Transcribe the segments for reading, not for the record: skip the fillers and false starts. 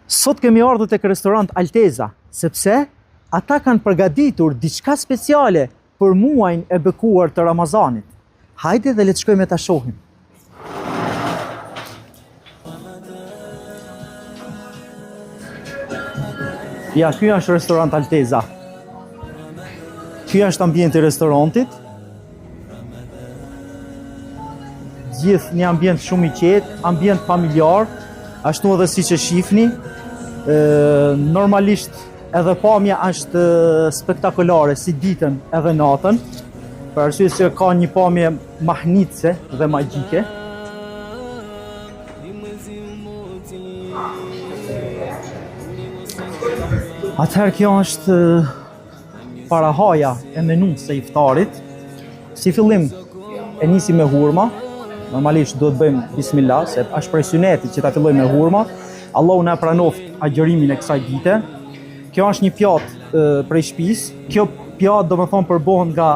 Sot kemi ardhur tek restorant Alteza, sepse ata kanë përgatitur diçka speciale për muajin e bekuar të Ramazanit. Hajde dhe le të shkojmë ta shohim. Ja, ky është restorant Alteza. Ky është ambienti i restorantit. Gjithë një ambient shumë i qetë, ambient familjar, ashtu edhe siç e shihni. Normalisht edhe pamja është spektakolare si ditën edhe natën, për arsye se ka një pamje mahnitse dhe magjike. Atëherë kjo është parahaja e menus së iftarit. Si fillim e nisi me hurma. Normalisht do të bëjmë bismillah, se është prej sunetit që ta fillojmë me hurma. Allahu na pranoft agjërimin e kësaj dite. Kjo është një pjatë prej shtëpisë. Kjo pjatë do të thonë përbohet nga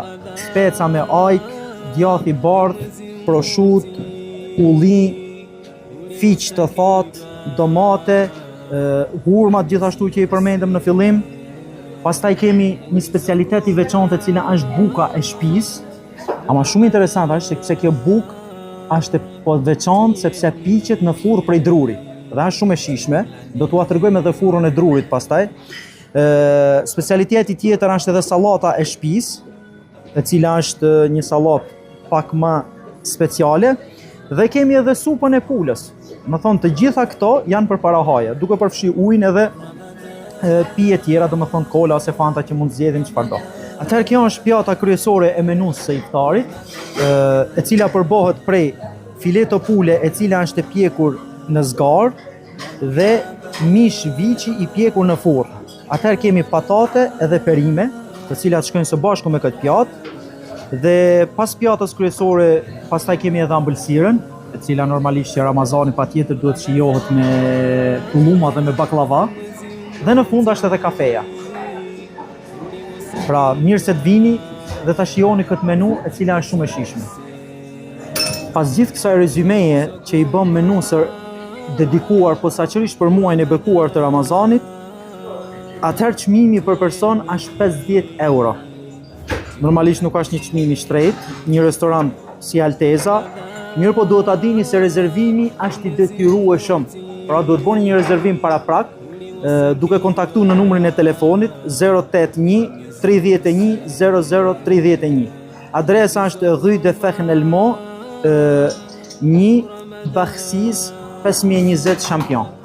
speca me ajk, djath i bardhë, prosciutto, ulli, fiq të thatë, domate, hurma gjithashtu që i përmendëm në fillim. Pastaj kemi një specialitet i veçantë e cila është buka e shtëpisë. Ama shumë interesante është se kjo bukë është po veçantë sepse piqet në furrë prej druri. Dhe është shumë e shijshme. Do t'ua tregojmë edhe furrën e drurit pastaj. Specialiteti tjetër është edhe sallata e shtëpisë, e cila është një sallatë pak më speciale, dhe kemi edhe supën e pulës. Më thonë të gjitha këto janë për parahaje, duke përfshi ujin edhe pije tjera, do më thonë kola ose fanta që mund zgjedhim çfarëdo. Atëherë kjo është pjata kryesore e menus së iftarit, e cila përbohet prej fileto pule e cila është e pjekur në zgarë dhe mish viçi i pjekur në furrë. Atëherë kemi patate edhe perime, të cilat shkojnë së bashku me këtë pjatë. Dhe pas pjatës kryesore, pastaj kemi edhe ëmbëlsirën, e cila normalisht që Ramazani patjetër duhet shijohet me tulluma dhe me baklava. Dhe në fund është edhe kafeja. Pra, mirë se të vini dhe ta shijoni këtë menu e cila është shumë e shijshme. Pas gjithë kësaj rezumeje që i bëm menusër dedikuar posaçërisht për muajin e bekuar të Ramazanit, atëherë çmimi për person është 50 euro. Normalisht nuk është një çmim i shtrenjtë, një restorant si Alteza, mirë po duhet ta dini se rezervimi është i detyrueshëm. Pra duhet bëni një rezervim paraprak, duke kontaktuar në numrin e telefonit 081 31 00 31. Adresa është Rue de Fernelmont 1 Bakhsis 520 Champion.